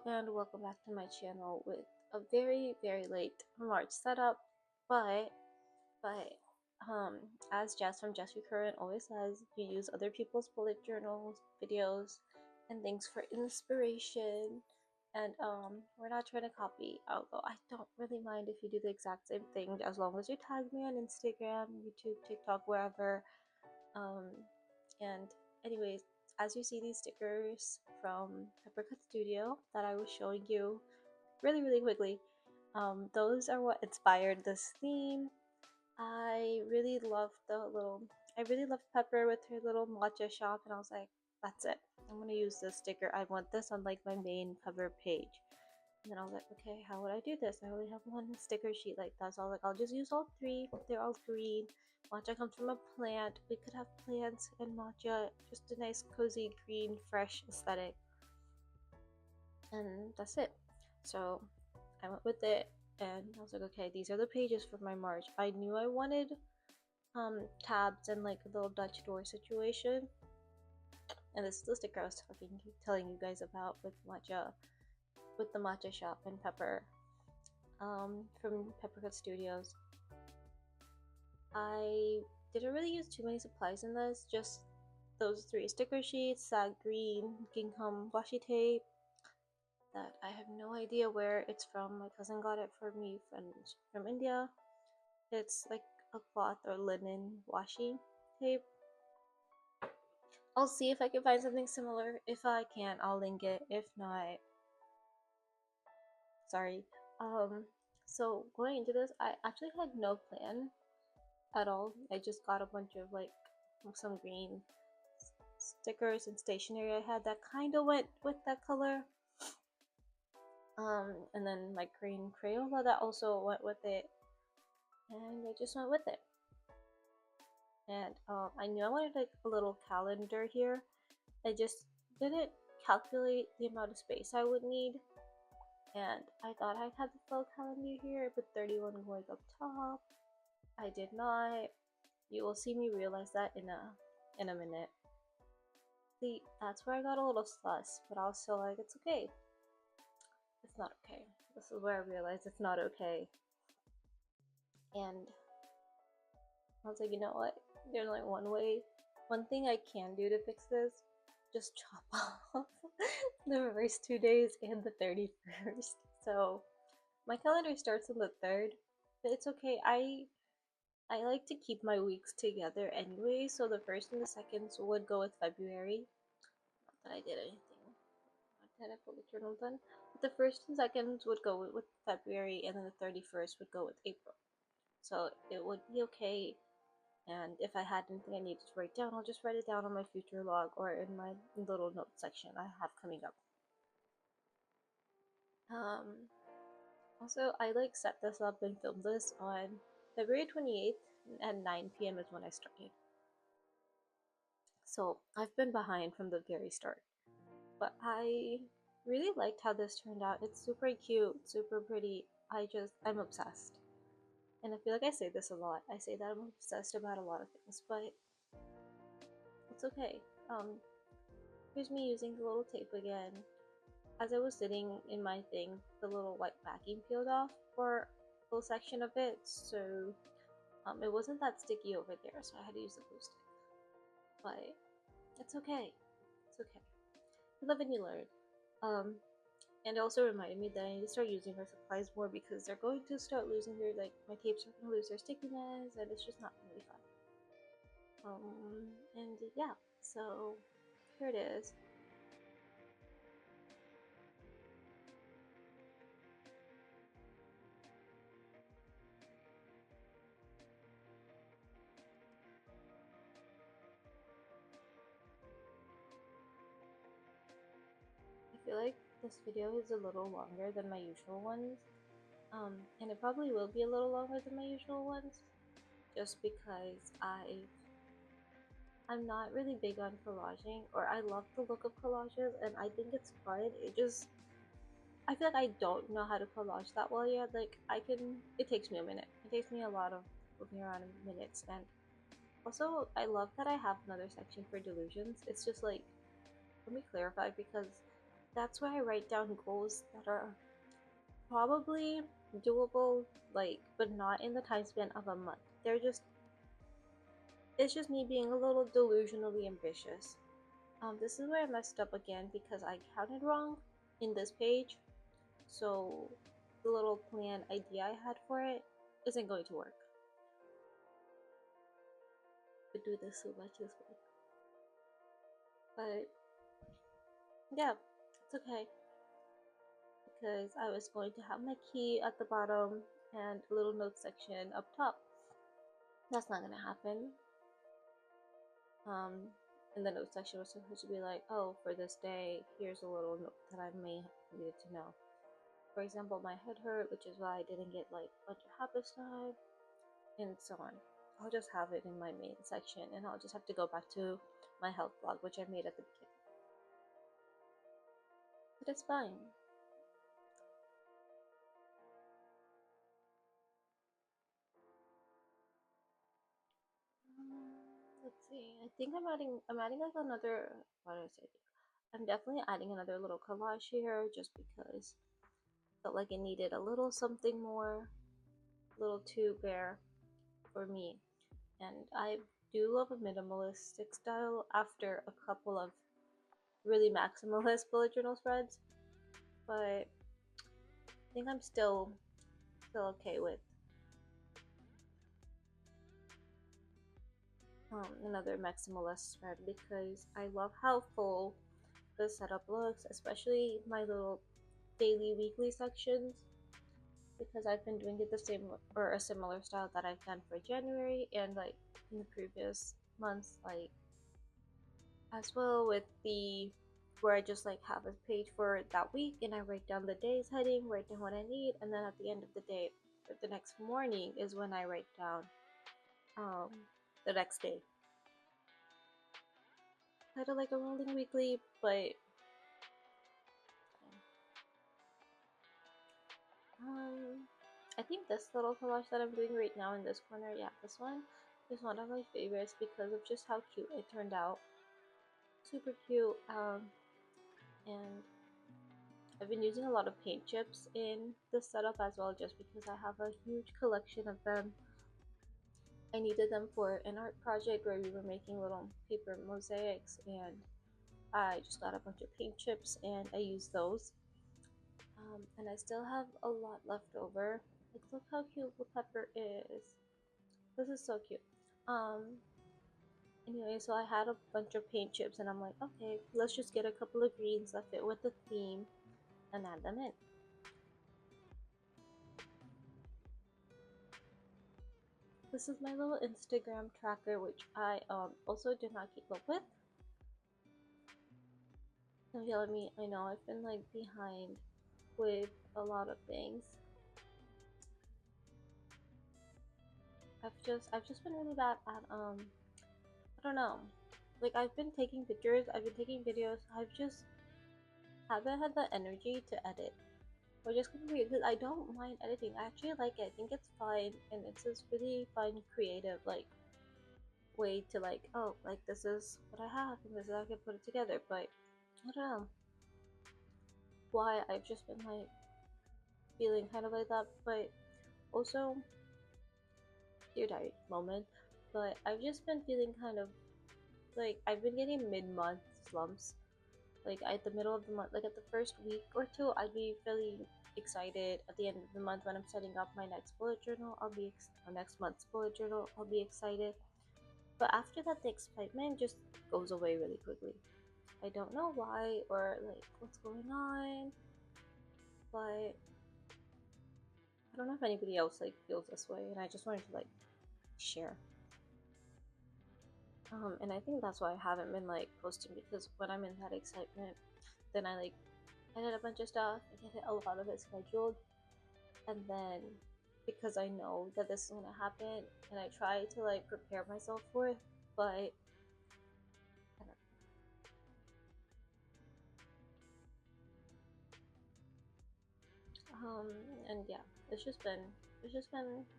and welcome back to my channel with a very late March setup, but but as Jess from Jess Recurrent always says, you use other people's bullet journals, videos, and things for inspiration. And we're not trying to copy, although I don't really mind if you do the exact same thing as long as you tag me on Instagram, YouTube, TikTok, wherever. Um, and anyways, as you see these stickers from PepperCut Studio that I was showing you really quickly, those are what inspired this theme. I really loved I really loved Pepper with her little matcha shop, and I was like, that's it. I'm gonna use this sticker. I want this on like my main cover page. And then I was like, okay, how would I do this? I only have one sticker sheet like that, so I was like, I'll just use all three. They're all green. Matcha comes from a plant. We could have plants and matcha, just a nice, cozy, green, fresh aesthetic. And that's it. So I went with it, and I was like, okay, these are the pages for my March. I knew I wanted tabs and like a little Dutch door situation. And this is the sticker I was telling you guys about with the matcha shop and Pepper. From PepperCut Studios. I didn't really use too many supplies in this, just those three sticker sheets, sag green, gingham washi tape that I have no idea where it's from. My cousin got it for me from India. It's like a cloth or linen washi tape. I'll see if I can find something similar. If I can, I'll link it. If not, sorry. So going into this, I actually had no plan at all. I just got a bunch of like some green stickers and stationery I had that kind of went with that color. And then my green Crayola that also went with it, and I just went with it. And I knew I wanted like a little calendar here. I just didn't calculate the amount of space I would need, and I thought I had the full calendar here, but 31 going up top. I did not. You will see me realize that in a minute. See, that's where I got a little sus, but I was still like, it's okay. It's not okay. This is where I realized it's not okay. And I was like, you know what? There's only one thing I can do to fix this. Just chop off the first 2 days and the 31st. So my calendar starts on the 3rd, but it's okay. I like to keep my weeks together anyway, so the 1st and the 2nd would go with February. Not that I did anything. Not that I put the journal done. But the 1st and 2nd would go with February, and then the 31st would go with April. So it would be okay. And if I had anything I needed to write down, I'll just write it down on my future log or in my little note section I have coming up. Also, I like set this up and filmed this on February 28th at 9 p.m. is when I started. So I've been behind from the very start. But I really liked how this turned out. It's super cute, super pretty. I'm obsessed. And I feel like I say this a lot. I say that I'm obsessed about a lot of things, but it's okay. Here's me using the little tape again. As I was sitting in my thing, the little white backing peeled off for a little section of it, so it wasn't that sticky over there, so I had to use the glue stick. But it's okay. It's okay. You live and you learn. And it also reminded me that I need to start using my supplies more because they're going to start losing my tapes are going to lose their stickiness, and it's just not going to be fun. And yeah, so here it is. I feel like this video is a little longer than my usual ones. And it probably will be a little longer than my usual ones, just because I'm not really big on collaging, or I love the look of collages and I think it's fun. I feel like I don't know how to collage that well yet. Like it takes me a minute. It takes me a lot of looking around in minutes, and also I love that I have another section for delusions. It's just like, let me clarify, because that's where I write down goals that are probably doable, like, but not in the time span of a month. It's just me being a little delusionally ambitious. This is where I messed up again because I counted wrong in this page. So the little plan idea I had for it isn't going to work. I do this so much this way. But yeah, it's okay. Because I was going to have my key at the bottom and a little note section up top. That's not gonna happen. And the note section was supposed to be like, oh, for this day, here's a little note that I may have needed to know. For example, my head hurt, which is why I didn't get like a bunch of habits done, and so on. I'll just have it in my main section, and I'll just have to go back to my health blog, which I made at the beginning. But it's fine. Let's see. I think I'm adding like another. What did I say? I'm definitely adding another little collage here, just because I felt like it needed a little something more, a little too bare for me. And I do love a minimalistic style after a couple of really maximalist bullet journal spreads, but I think I'm still okay with another maximalist spread because I love how full the setup looks, especially my little daily, weekly sections, because I've been doing it the same or a similar style that I've done for January and like in the previous months, like as well with the where I just like have a page for that week and I write down the day's heading, write down what I need, and then at the end of the day, the next morning is when I write down um, the next day. Kind of like a rolling weekly, but I think this little collage that I'm doing right now in this corner, yeah, this one is one of my favorites because of just how cute it turned out. Super cute. And I've been using a lot of paint chips in this setup as well, just because I have a huge collection of them. I needed them for an art project where we were making little paper mosaics, and I just got a bunch of paint chips and I used those. And I still have a lot left over. Like, look how cute the pepper is. This is so cute. Anyway, so I had a bunch of paint chips, and I'm like, okay, let's just get a couple of greens that fit with the theme and add them in. This is my little Instagram tracker, which I also did not keep up with. So yeah, I know I've been like behind with a lot of things. I've just been really bad at I don't know. Like, I've been taking pictures, I've been taking videos, I've just haven't had the energy to edit. Or just completely, because I don't mind editing. I actually like it. I think it's fine, and it's this really fun, creative like way to like, oh, like this is what I have, and this is how I can put it together. But I don't know why I've just been like feeling kind of like that. But also, dear diary moment. But I've just been feeling kind of like I've been getting mid-month slumps. Like at the middle of the month, like at the first week or two, I'd be really excited. At the end of the month, when I'm setting up my next bullet journal, next month's bullet journal, I'll be excited. But after that, the excitement just goes away really quickly. I don't know why or like what's going on, but I don't know if anybody else like feels this way, and I just wanted to like share. And I think that's why I haven't been like posting, because when I'm in that excitement, then I did a bunch of stuff. I get a lot of it scheduled, and then because I know that this is gonna happen, and I try to like prepare myself for it, but I don't and yeah, it's just been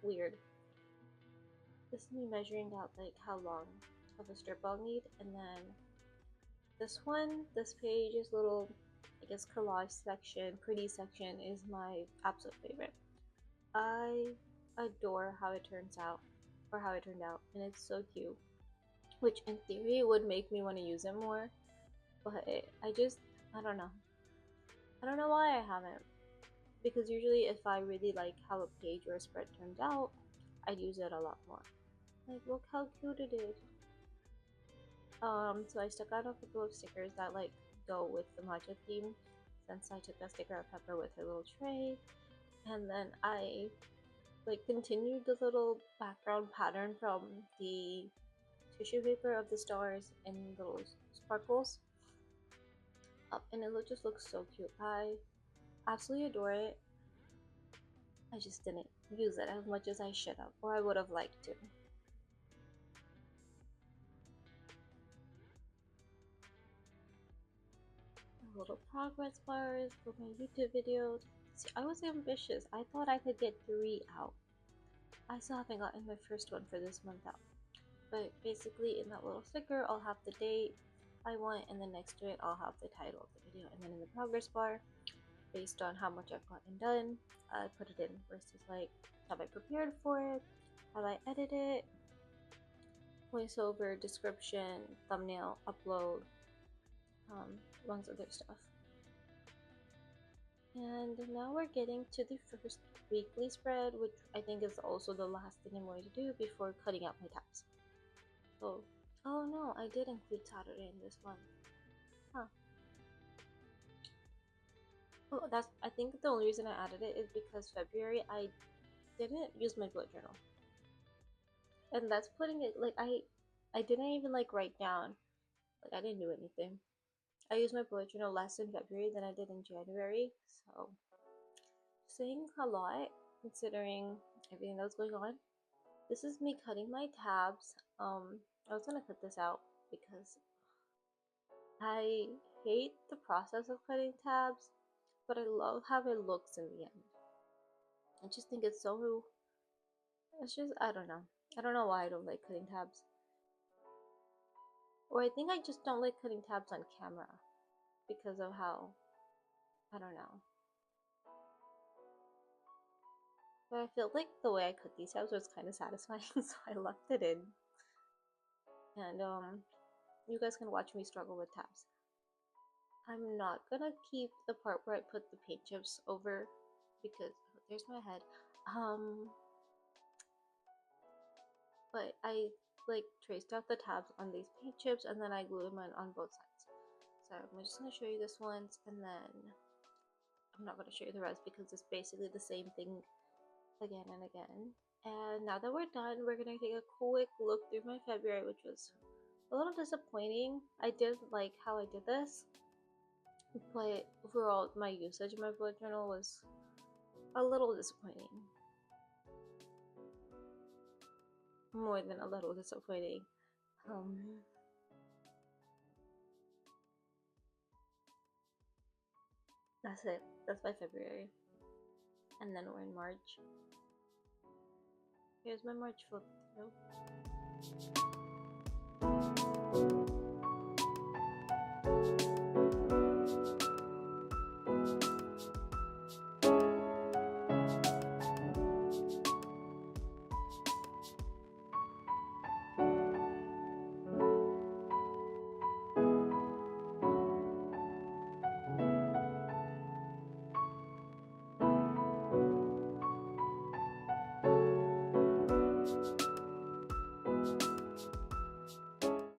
weird. This is me measuring out like how long of a strip I'll need, and then this page is little I guess collage section, pretty section is my absolute favorite. I adore how it turns out, or how it turned out, and it's so cute. Which in theory would make me want to use it more, but I don't know. I don't know why I haven't. Because usually if I really like how a page or a spread turns out, I'd use it a lot more. Like, look how cute it is. So I stuck out a couple of stickers that like go with the matcha theme, since I took a sticker of Pepper with her little tray, and then I like continued the little background pattern from the tissue paper of the stars and little sparkles up, and it just looks so cute. I absolutely adore it. I just didn't use it as much as I should have, or I would have liked to. Little progress bars for my YouTube videos. See, I was ambitious. I thought I could get 3 out. I still haven't gotten my first one for this month out. But basically in that little sticker, I'll have the date I want, and then next to it, I'll have the title of the video. And then in the progress bar, based on how much I've gotten done, I put it in versus like, have I prepared for it? Have I edited it? Voiceover, description, thumbnail, upload, amongst other stuff. And now we're getting to the first weekly spread, which I think is also the last thing I'm going to do before cutting out my tabs. So, oh no, I did include Saturday in this one. Huh. Oh, I think the only reason I added it is because February I didn't use my bullet journal. And that's putting it, like, I didn't even, like, write down. Like, I didn't do anything. I used my bullet journal less in February than I did in January, so saying a lot considering everything that was going on. This is me cutting my tabs. I was gonna cut this out because I hate the process of cutting tabs, but I love how it looks in the end. I just think it's so, it's just, I don't know. I don't know why I don't like cutting tabs. Or I think I just don't like cutting tabs on camera because of how, I don't know. But I felt like the way I cut these tabs was kind of satisfying, so I left it in. And you guys can watch me struggle with tabs. I'm not gonna keep the part where I put the paint chips over because there's my head. But I like traced out the tabs on these paint chips and then I glued them on both sides. So I'm just gonna show you this once, and then I'm not gonna show you the rest because it's basically the same thing again and again. And now that we're done, we're gonna take a quick look through my February, which was a little disappointing. I did like how I did this, but overall my usage of my bullet journal was a little disappointing. More than a little disappointing. That's it. That's by February. And then we're in March. Here's my March flip through.